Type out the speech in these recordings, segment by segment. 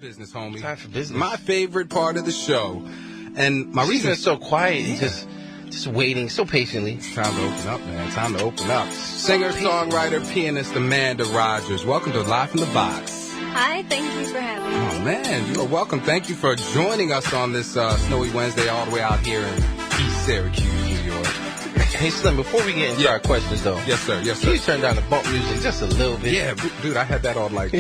business, homie. Time for business. My favorite part of the show. And my reason is so quiet, just waiting so patiently. It's time to open up, man. Time to open up. Singer, songwriter, pianist Amanda Rogers. Welcome to Live from the Box. Hi, thank you for having me. Oh, man, you are welcome. Thank you for joining us on this snowy Wednesday all the way out here in East Syracuse, New York. Hey, Slim, before we get into our questions, though. Yes, sir. Yes, sir. Can you turn down the bump music just a little bit? Yeah, dude, I had that on like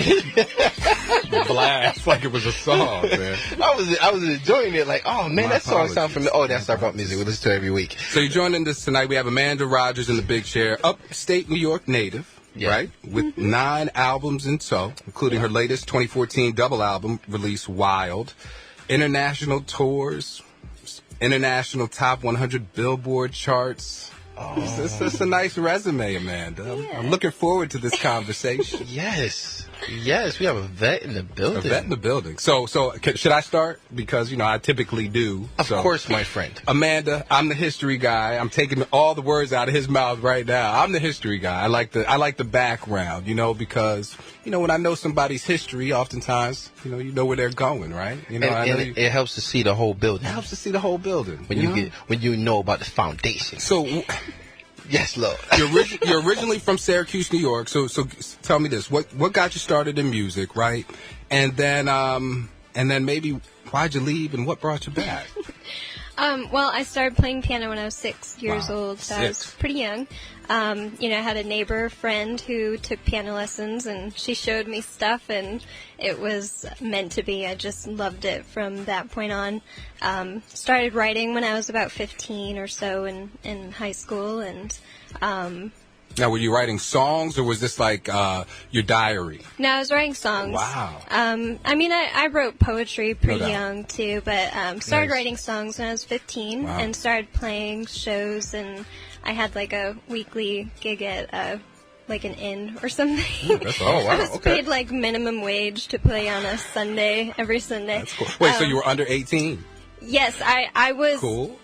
blast, like it was a song, man. I was enjoying it, like, oh, man, that song sounds familiar. Oh, that's our bump music. We listen to it every week. So you're joining us tonight. We have Amanda Rogers in the big chair, upstate New York native. Yeah. Right? With 9 albums in tow, including her latest 2014 double album release, Wild. International tours, international top 100 Billboard charts. Oh. It's a nice resume, Amanda. Yeah. I'm looking forward to this conversation. Yes, we have a vet in the building. So should I start? Because, I typically do. Of course, my friend. Amanda, I'm the history guy. I'm taking all the words out of his mouth right now. I'm the history guy. I like the background, because, when I know somebody's history, oftentimes, you know where they're going, right? It helps to see the whole building. It helps to see the whole building. When you know about the foundation. So... Yes, Lord. You're originally from Syracuse, New York. So tell me this: what got you started in music, right? And then maybe why'd you leave and what brought you back? Well, I started playing piano when I was 6 years old, so I was pretty young. I had a neighbor friend who took piano lessons, and she showed me stuff, and it was meant to be. I just loved it from that point on. Started writing when I was about 15 or so in high school, and... Now, were you writing songs, or was this like your diary? No, I was writing songs. Wow. I wrote poetry pretty young, too, but started writing songs when I was 15 and started playing shows, and I had like a weekly gig at like an inn or something. I was paid like minimum wage to play on a Sunday, every Sunday. That's cool. Wait, so you were under 18? Yes, I was. Cool.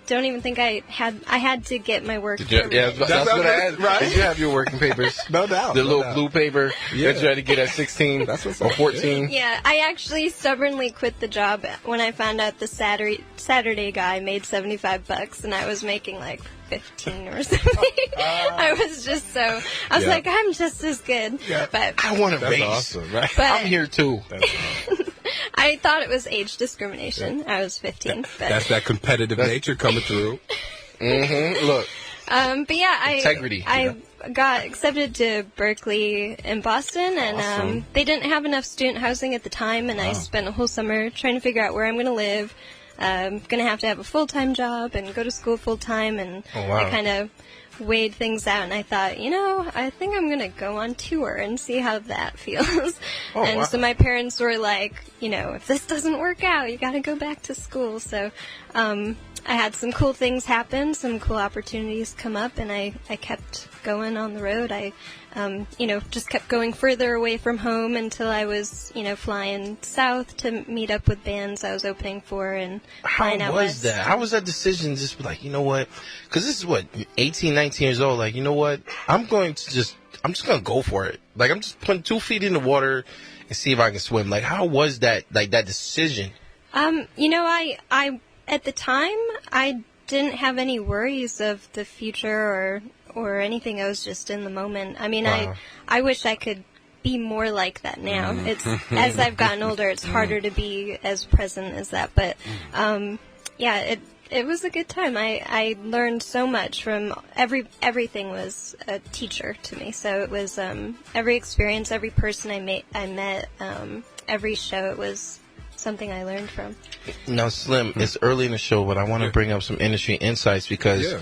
Don't even think I had to get my work. That's what I asked. Right? Did you have your working papers? No doubt. The little blue paper that you had to get at 16 or 14. Yeah, I actually stubbornly quit the job when I found out the Saturday guy made $75, and I was making like 15 or something. I was like, I'm just as good. Yeah. But I want to race. Awesome, right? But I'm here too. That's awesome. I thought it was age discrimination. Yeah. I was 15. But that's that competitive nature coming through. Mm-hmm. Look. But yeah, integrity. I got accepted to Berkeley in Boston, and they didn't have enough student housing at the time, and I spent a whole summer trying to figure out where I'm going to live. I'm going to have a full-time job and go to school full-time, and I kind of weighed things out, and I thought, I think I'm going to go on tour and see how that feels. So my parents were like, if this doesn't work out, you got to go back to school. So I had some cool things happen, some cool opportunities come up, and I kept going on the road. I just kept going further away from home until I was, flying south to meet up with bands I was opening for and flying out west. How was that? How was that decision? Just like, you know what? Because this is 18, 19 years old. Like, you know what? I'm just going to go for it. Like, I'm just putting 2 feet in the water and see if I can swim. Like, how was that, like, that decision? I at the time, I didn't have any worries of the future or anything. I was just in the moment. I mean, I wish I could be more like that now. It's as I've gotten older, it's harder to be as present as that. But it was a good time. I learned so much from everything was a teacher to me. So it was every experience, every person I met, every show. It was something I learned from. Now, Slim, it's early in the show, but I want to bring up some industry insights because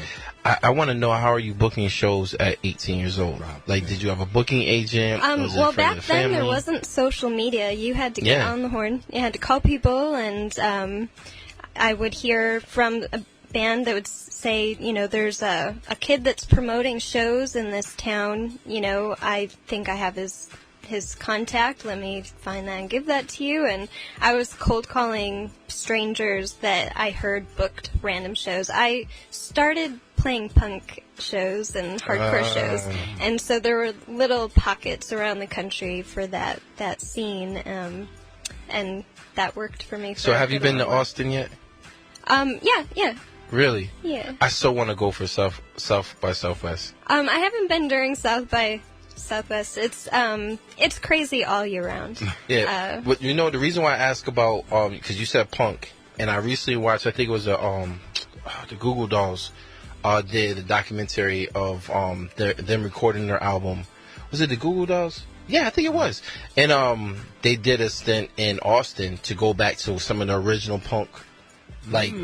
I want to know, how are you booking shows at 18 years old? Like, did you have a booking agent? Well, back then there wasn't social media. You had to get on the horn. You had to call people, and I would hear from a band that would say, there's a kid that's promoting shows in this town. I think I have his contact. Let me find that and give that to you. And I was cold calling strangers that I heard booked random shows. I started playing punk shows and hardcore shows, and so there were little pockets around the country for that scene. and that worked for me. So have you been to Austin yet? Yeah. Really? Yeah. I still want to go for South by Southwest. I haven't been during South by Southwest. It's crazy all year round. Yeah. But you know, the reason why I ask about, because you said punk, and I recently watched, I think it was the Google Dolls, did a documentary of them recording their album. Was it the Google Dolls? Yeah, I think it was. And they did a stint in Austin to go back to some of the original punk, like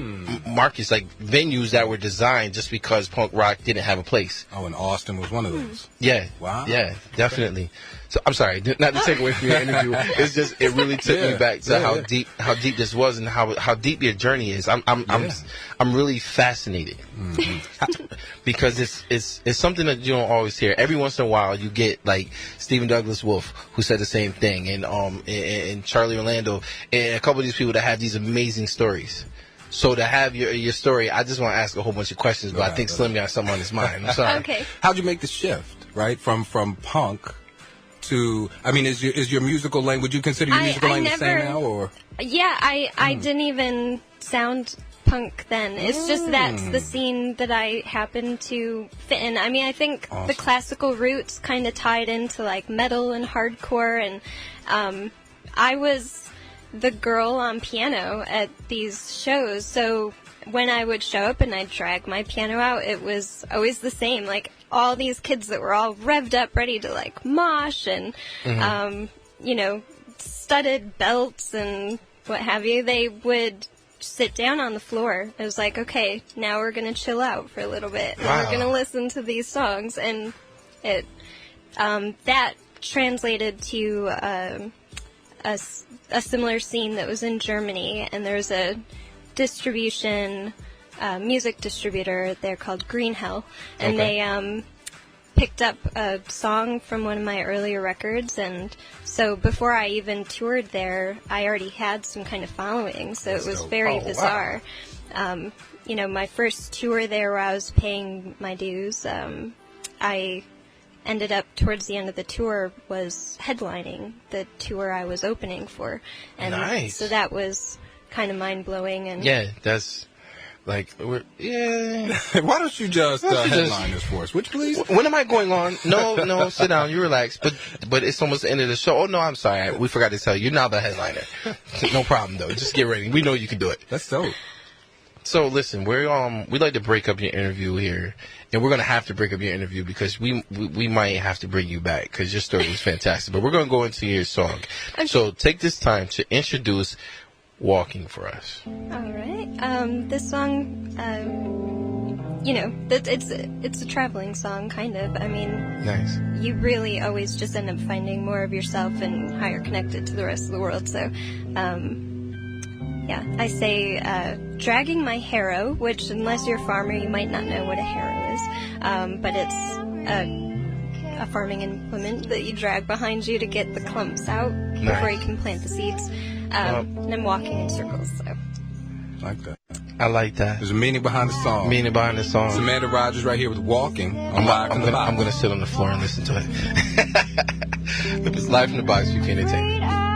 markets, like venues that were designed just because punk rock didn't have a place. Oh, and Austin was one of those. Yeah. Wow. Yeah, definitely. So I'm sorry, not to take away from your interview. It's just it really took me back to how deep this was and how deep your journey is. I'm really fascinated because it's something that you don't always hear. Every once in a while, you get like Stephen Douglas Wolf, who said the same thing, and Charlie Orlando, and a couple of these people that have these amazing stories. So to have your story, I just want to ask a whole bunch of questions, but I think Slim got something on his mind. I'm sorry. Okay. How'd you make the shift, right, from punk to? I mean, is your musical language? Would you consider your musical language the same now, or? Yeah, I didn't even sound punk then. It's just that's the scene that I happened to fit in. I mean, I think the classical roots kind of tied into like metal and hardcore, and I was the girl on piano at these shows, so when I would show up and I'd drag my piano out, it was always the same. Like all these kids that were all revved up, ready to like mosh and studded belts and what have you, they would sit down on the floor. It was like, okay, now we're gonna chill out for a little bit. Wow. And we're gonna listen to these songs, and it that translated to a similar scene that was in Germany, and there's a music distributor there called Green Hell, and they picked up a song from one of my earlier records, and so before I even toured there, I already had some kind of following, so it was very bizarre. Wow. My first tour there where I was paying my dues, I ended up towards the end of the tour was headlining the tour I was opening for, and so that was kind of mind-blowing. And that's like why don't you just headline this for us, would you please? When am I going on? No, sit down, you relax. But it's almost the end of the show. Oh no, I'm sorry, we forgot to tell you, you're now the headliner. No problem though, just get ready, we know you can do it. That's dope. So listen, we'd like to break up your interview here, and we're gonna have to break up your interview because we might have to bring you back because your story was fantastic. But we're gonna go into your song. Okay. So take this time to introduce "Walking" for us. All right. This song, it's a traveling song, kind of. I mean, nice. You really always just end up finding more of yourself and how you're connected to the rest of the world. So, I say dragging my harrow, which unless you're a farmer, you might not know what a harrow is. But it's a farming implement that you drag behind you to get the clumps out before you can plant the seeds. And I'm walking in circles, so. Like that. I like that. There's a meaning behind the song. Samantha Rogers right here with Walking. I'm going to sit on the floor and listen to it. If it's live in the box, you can entertain it.